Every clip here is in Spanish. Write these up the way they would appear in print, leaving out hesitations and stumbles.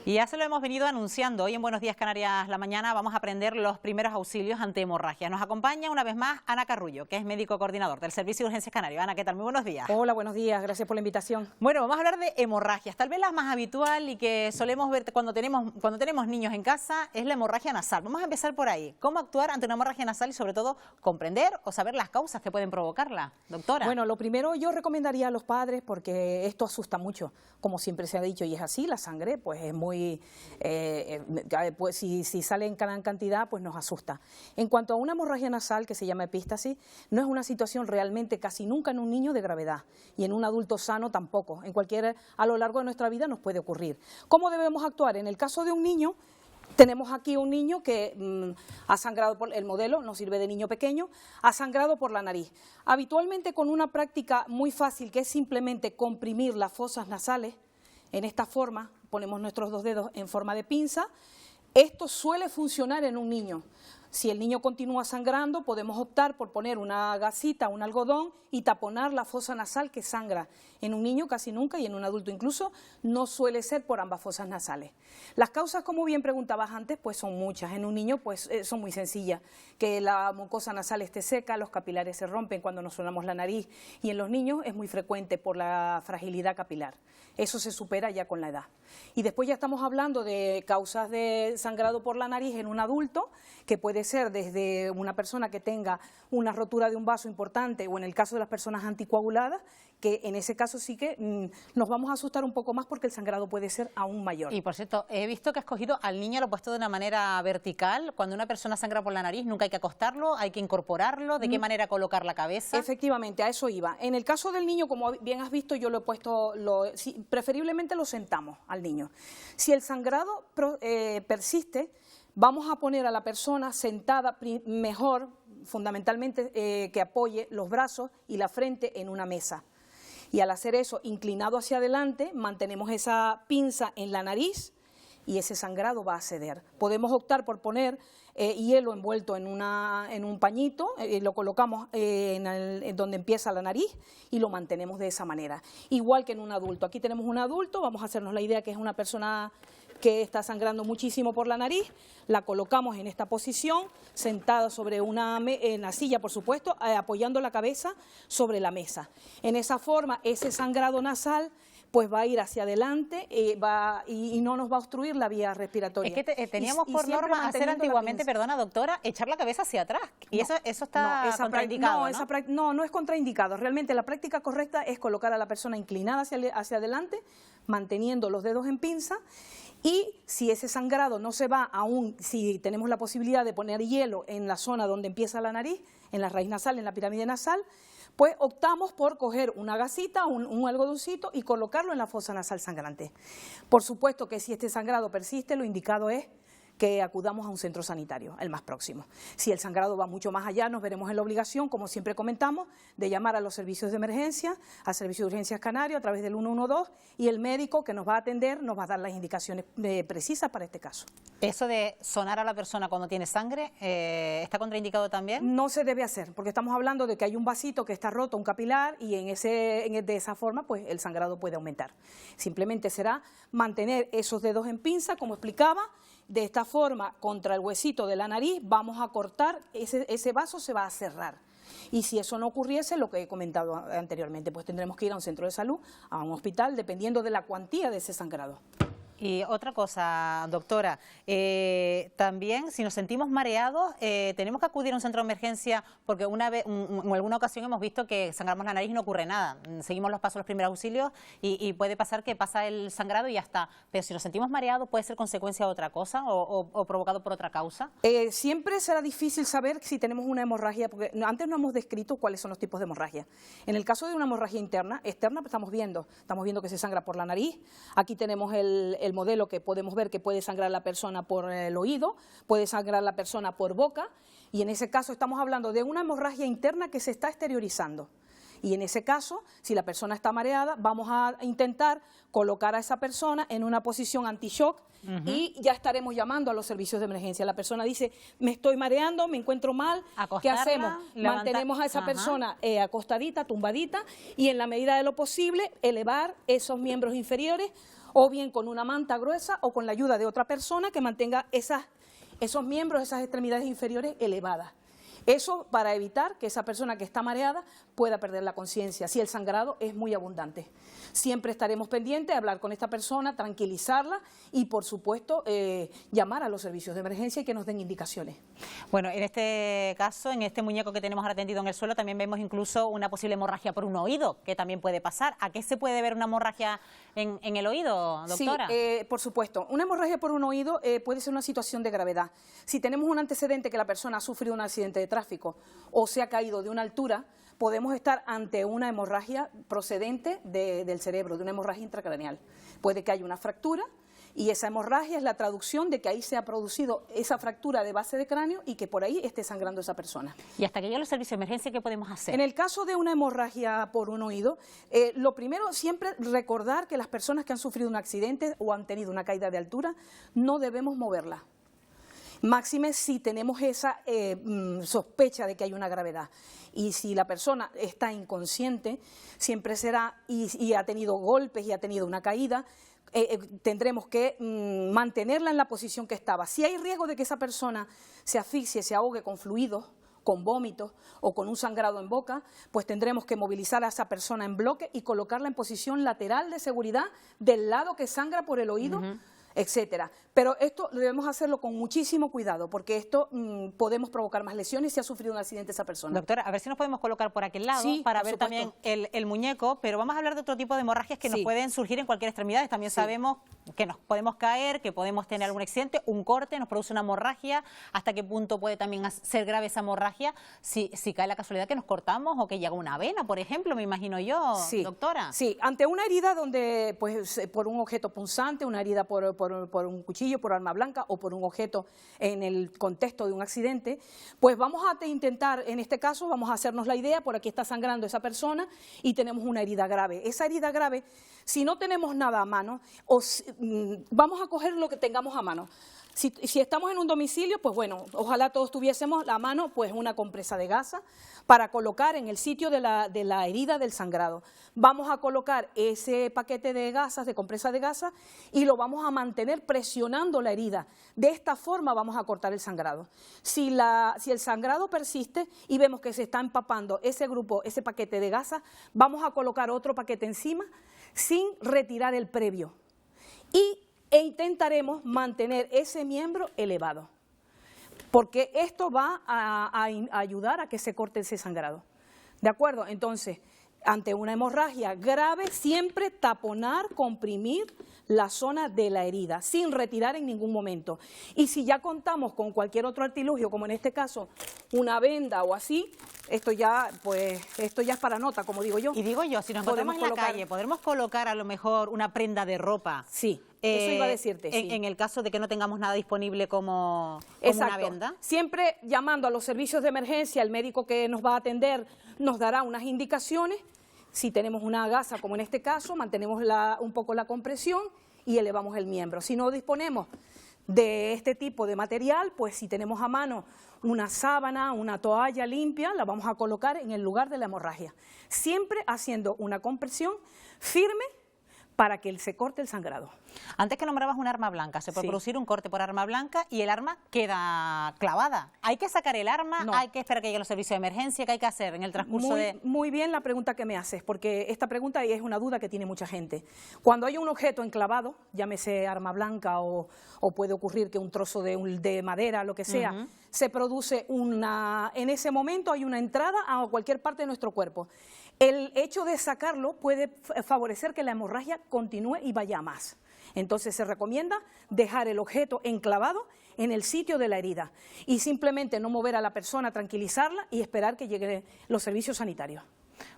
Y ya se lo hemos venido anunciando. Hoy en Buenos Días Canarias la mañana vamos a aprender los primeros auxilios ante hemorragias. Nos acompaña una vez más Ana Carrullo, que es médico coordinador del Servicio de Urgencias Canario. Ana, ¿qué tal? Muy buenos días. Hola, buenos días. Gracias por la invitación. Bueno, vamos a hablar de hemorragias. Tal vez la más habitual y que solemos ver cuando tenemos niños en casa es la hemorragia nasal. Vamos a empezar por ahí. ¿Cómo actuar ante una hemorragia nasal y sobre todo comprender o saber las causas que pueden provocarla, doctora? Bueno, lo primero yo recomendaría a los padres, porque esto asusta mucho, como siempre se ha dicho, y es así, la sangre pues es muy... pues si sale en gran cantidad, pues nos asusta. En cuanto a una hemorragia nasal, que se llama epístasis, no es una situación realmente casi nunca en un niño de gravedad, y en un adulto sano tampoco. A lo largo de nuestra vida nos puede ocurrir. ¿Cómo debemos actuar? En el caso de un niño, tenemos aquí un niño que ha sangrado por el modelo, nos sirve de niño pequeño, ha sangrado por la nariz. Habitualmente con una práctica muy fácil, que es simplemente comprimir las fosas nasales, en esta forma, ponemos nuestros dos dedos en forma de pinza. Esto suele funcionar en un niño. Si el niño continúa sangrando, podemos optar por poner una gasita, un algodón y taponar la fosa nasal que sangra. En un niño casi nunca, y en un adulto incluso, no suele ser por ambas fosas nasales. Las causas, como bien preguntabas antes, pues son muchas. En un niño pues son muy sencillas, que la mucosa nasal esté seca, los capilares se rompen cuando nos sonamos la nariz, y en los niños es muy frecuente por la fragilidad capilar. Eso se supera ya con la edad. Y después ya estamos hablando de causas de sangrado por la nariz en un adulto, que puede ser desde una persona que tenga una rotura de un vaso importante, o en el caso de las personas anticoaguladas, que en ese caso sí que nos vamos a asustar un poco más, porque el sangrado puede ser aún mayor. Y por cierto, he visto que has cogido al niño, lo he puesto de una manera vertical. Cuando una persona sangra por la nariz, nunca hay que acostarlo, hay que incorporarlo. ¿De qué manera colocar la cabeza? Efectivamente, a eso iba. En el caso del niño, como bien has visto, yo lo he puesto, preferiblemente lo sentamos al niño. Si el sangrado persiste, vamos a poner a la persona sentada mejor, fundamentalmente que apoye los brazos y la frente en una mesa. Y al hacer eso, inclinado hacia adelante, mantenemos esa pinza en la nariz y ese sangrado va a ceder. Podemos optar por poner hielo envuelto en un pañito, lo colocamos en donde empieza la nariz y lo mantenemos de esa manera. Igual que en un adulto. Aquí tenemos un adulto, vamos a hacernos la idea que es una persona que está sangrando muchísimo por la nariz, la colocamos en esta posición, sentada sobre en la silla, por supuesto, apoyando la cabeza sobre la mesa. En esa forma, ese sangrado nasal pues va a ir hacia adelante y no nos va a obstruir la vía respiratoria. Es que teníamos por norma hacer antiguamente, perdona doctora, echar la cabeza hacia atrás, y no, eso está contraindicado, ¿no? No es contraindicado. Realmente la práctica correcta es colocar a la persona inclinada hacia adelante, manteniendo los dedos en pinza, y si ese sangrado no se va aún, si tenemos la posibilidad de poner hielo en la zona donde empieza la nariz, en la raíz nasal, en la pirámide nasal, pues optamos por coger una gasita, un algodoncito y colocarlo en la fosa nasal sangrante. Por supuesto que si este sangrado persiste, lo indicado es que acudamos a un centro sanitario, el más próximo. Si el sangrado va mucho más allá, nos veremos en la obligación, como siempre comentamos, de llamar a los servicios de emergencia, al Servicio de Urgencias Canario, a través del 112, y el médico que nos va a atender nos va a dar las indicaciones precisas para este caso. ¿Eso de sonar a la persona cuando tiene sangre está contraindicado también? No se debe hacer, porque estamos hablando de que hay un vasito que está roto, un capilar, y de esa forma pues el sangrado puede aumentar. Simplemente será mantener esos dedos en pinza, como explicaba. De esta forma, contra el huesito de la nariz, vamos a cortar, ese vaso se va a cerrar. Y si eso no ocurriese, lo que he comentado anteriormente, pues tendremos que ir a un centro de salud, a un hospital, dependiendo de la cuantía de ese sangrado. Y otra cosa, doctora, también si nos sentimos mareados, tenemos que acudir a un centro de emergencia, porque en alguna ocasión hemos visto que sangramos la nariz y no ocurre nada. Seguimos los pasos, los primeros auxilios y puede pasar que pasa el sangrado y ya está. Pero si nos sentimos mareados, ¿puede ser consecuencia de otra cosa o provocado por otra causa? Siempre será difícil saber si tenemos una hemorragia, porque antes no hemos descrito cuáles son los tipos de hemorragia. En el caso de una hemorragia externa estamos viendo que se sangra por la nariz. Aquí tenemos el modelo que podemos ver que puede sangrar la persona por el oído, puede sangrar la persona por boca, y en ese caso estamos hablando de una hemorragia interna que se está exteriorizando. Y en ese caso, si la persona está mareada, vamos a intentar colocar a esa persona en una posición anti-shock y ya estaremos llamando a los servicios de emergencia. La persona dice, me estoy mareando, me encuentro mal, ¿qué hacemos? Mantenemos a esa persona acostadita, tumbadita, y en la medida de lo posible elevar esos miembros inferiores o bien con una manta gruesa o con la ayuda de otra persona que mantenga esos miembros, esas extremidades inferiores elevadas. Eso para evitar que esa persona que está mareada pueda perder la conciencia, si el sangrado es muy abundante. Siempre estaremos pendientes de hablar con esta persona, tranquilizarla y, por supuesto, llamar a los servicios de emergencia y que nos den indicaciones. Bueno, en este caso, en este muñeco que tenemos ahora tendido en el suelo, también vemos incluso una posible hemorragia por un oído, que también puede pasar. ¿A qué se puede ver una hemorragia en el oído, doctora? Sí, por supuesto. Una hemorragia por un oído puede ser una situación de gravedad. Si tenemos un antecedente que la persona ha sufrido un accidente de tráfico o se ha caído de una altura, podemos estar ante una hemorragia procedente del cerebro, de una hemorragia intracraneal. Puede que haya una fractura y esa hemorragia es la traducción de que ahí se ha producido esa fractura de base de cráneo y que por ahí esté sangrando esa persona. ¿Y hasta que lleguen los servicios de emergencia qué podemos hacer? En el caso de una hemorragia por un oído, lo primero siempre recordar que las personas que han sufrido un accidente o han tenido una caída de altura no debemos moverla. Máxime si tenemos esa sospecha de que hay una gravedad. Y si la persona está inconsciente, siempre será, y ha tenido golpes y ha tenido una caída, tendremos que mantenerla en la posición que estaba. Si hay riesgo de que esa persona se asfixie, se ahogue con fluidos, con vómitos o con un sangrado en boca, pues tendremos que movilizar a esa persona en bloque y colocarla en posición lateral de seguridad del lado que sangra por el oído, etcétera. Pero esto debemos hacerlo con muchísimo cuidado, porque esto podemos provocar más lesiones si ha sufrido un accidente esa persona. Doctora, a ver si nos podemos colocar por aquel lado para ver también el muñeco, pero vamos a hablar de otro tipo de hemorragias que nos pueden surgir en cualquier extremidad. También sabemos que nos podemos caer, que podemos tener algún accidente, un corte, nos produce una hemorragia. ¿Hasta qué punto puede también ser grave esa hemorragia si cae la casualidad que nos cortamos o que llega una vena, por ejemplo, me imagino yo, doctora? Sí, ante una herida donde, pues, por un objeto punzante, una herida por un cuchillo, por arma blanca o por un objeto en el contexto de un accidente, pues vamos a intentar, en este caso, vamos a hacernos la idea, por aquí está sangrando esa persona y tenemos una herida grave. Esa herida grave, si no tenemos nada a mano, vamos a coger lo que tengamos a mano. Si estamos en un domicilio, pues bueno, ojalá todos tuviésemos a mano pues una compresa de gasa para colocar en el sitio de la herida del sangrado. Vamos a colocar ese paquete de gasas, de compresa de gasa, y lo vamos a mantener presionando la herida. De esta forma vamos a cortar el sangrado. Si el sangrado persiste y vemos que se está empapando ese paquete de gasa, vamos a colocar otro paquete encima sin retirar el previo. E intentaremos mantener ese miembro elevado, porque esto va a ayudar a que se corte ese sangrado. ¿De acuerdo? Entonces, ante una hemorragia grave, siempre taponar, comprimir la zona de la herida, sin retirar en ningún momento. Y si ya contamos con cualquier otro artilugio, como en este caso, una venda o así, esto ya es para nota, como digo yo. Y digo yo, si nos encontramos en la calle, ¿podremos colocar a lo mejor una prenda de ropa? Sí. Eso iba a decirte, sí. En el caso de que no tengamos nada disponible como una venda. Siempre llamando a los servicios de emergencia, el médico que nos va a atender nos dará unas indicaciones. Si tenemos una gasa, como en este caso, mantenemos un poco la compresión y elevamos el miembro. Si no disponemos de este tipo de material, pues si tenemos a mano una sábana, una toalla limpia, la vamos a colocar en el lugar de la hemorragia. Siempre haciendo una compresión firme para que se corte el sangrado. Antes que nombrabas un arma blanca, se puede producir un corte por arma blanca y el arma queda clavada. ¿Hay que sacar el arma? ¿Hay que esperar que lleguen los servicios de emergencia? ¿Qué hay que hacer en el transcurso Muy bien la pregunta que me haces, porque esta pregunta es una duda que tiene mucha gente. Cuando hay un objeto enclavado, llámese arma blanca o puede ocurrir que un trozo de madera, lo que sea, se produce en ese momento hay una entrada a cualquier parte de nuestro cuerpo. El hecho de sacarlo puede favorecer que la hemorragia continúe y vaya a más. Entonces se recomienda dejar el objeto enclavado en el sitio de la herida y simplemente no mover a la persona, tranquilizarla y esperar que lleguen los servicios sanitarios.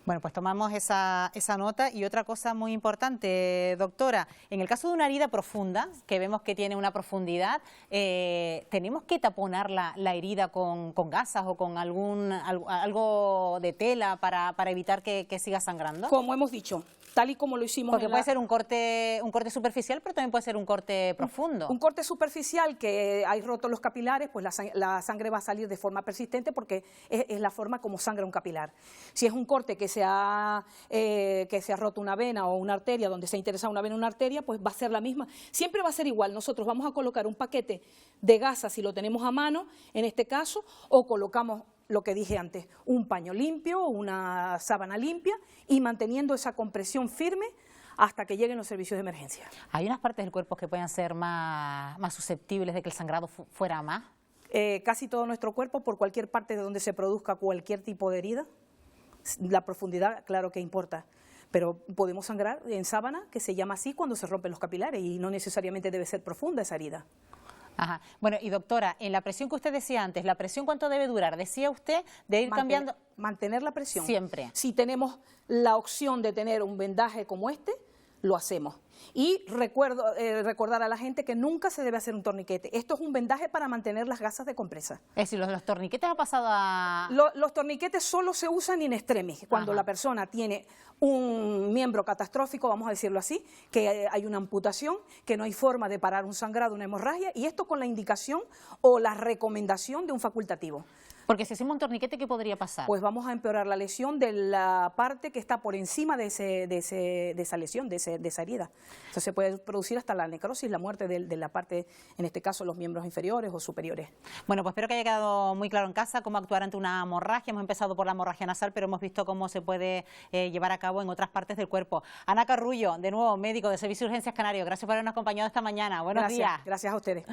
Bueno, pues tomamos esa nota. Y otra cosa muy importante, doctora, en el caso de una herida profunda, que vemos que tiene una profundidad, ¿tenemos que taponar la herida con gasas o con algo de tela para evitar que siga sangrando? Como hemos dicho, tal y como lo hicimos Porque puede ser un corte superficial, pero también puede ser un corte profundo. Un corte superficial que hay rotos los capilares, pues la sangre va a salir de forma persistente porque es la forma como sangra un capilar. Si es un corte que se ha roto una vena o una arteria, donde se interesa una vena o una arteria, pues va a ser la misma. Siempre va a ser igual. Nosotros vamos a colocar un paquete de gasa, si lo tenemos a mano, en este caso, o colocamos lo que dije antes, un paño limpio, una sábana limpia y manteniendo esa compresión firme hasta que lleguen los servicios de emergencia. ¿Hay unas partes del cuerpo que puedan ser más susceptibles de que el sangrado fuera más? Casi todo nuestro cuerpo, por cualquier parte de donde se produzca cualquier tipo de herida, la profundidad claro que importa, pero podemos sangrar en sábana, que se llama así cuando se rompen los capilares y no necesariamente debe ser profunda esa herida. Ajá. Bueno, y doctora, en la presión que usted decía antes, ¿la presión cuánto debe durar? Decía usted de ir cambiando... Mantener la presión. Siempre. Si tenemos la opción de tener un vendaje como este, lo hacemos. Y recordar a la gente que nunca se debe hacer un torniquete. Esto es un vendaje para mantener las gasas de compresa. Es decir, los torniquetes ha pasado a... Los torniquetes solo se usan in extremis, cuando la persona tiene un miembro catastrófico, vamos a decirlo así, que hay una amputación, que no hay forma de parar un sangrado, una hemorragia, y esto con la indicación o la recomendación de un facultativo. Porque si hacemos un torniquete, ¿qué podría pasar? Pues vamos a empeorar la lesión de la parte que está por encima de esa lesión, de esa herida. Entonces se puede producir hasta la necrosis, la muerte de la parte, en este caso los miembros inferiores o superiores. Bueno, pues espero que haya quedado muy claro en casa cómo actuar ante una hemorragia. Hemos empezado por la hemorragia nasal, pero hemos visto cómo se puede llevar a cabo en otras partes del cuerpo. Ana Carrullo, de nuevo médico de Servicio de Urgencias Canario, gracias por habernos acompañado esta mañana. Buenos días. Gracias a ustedes.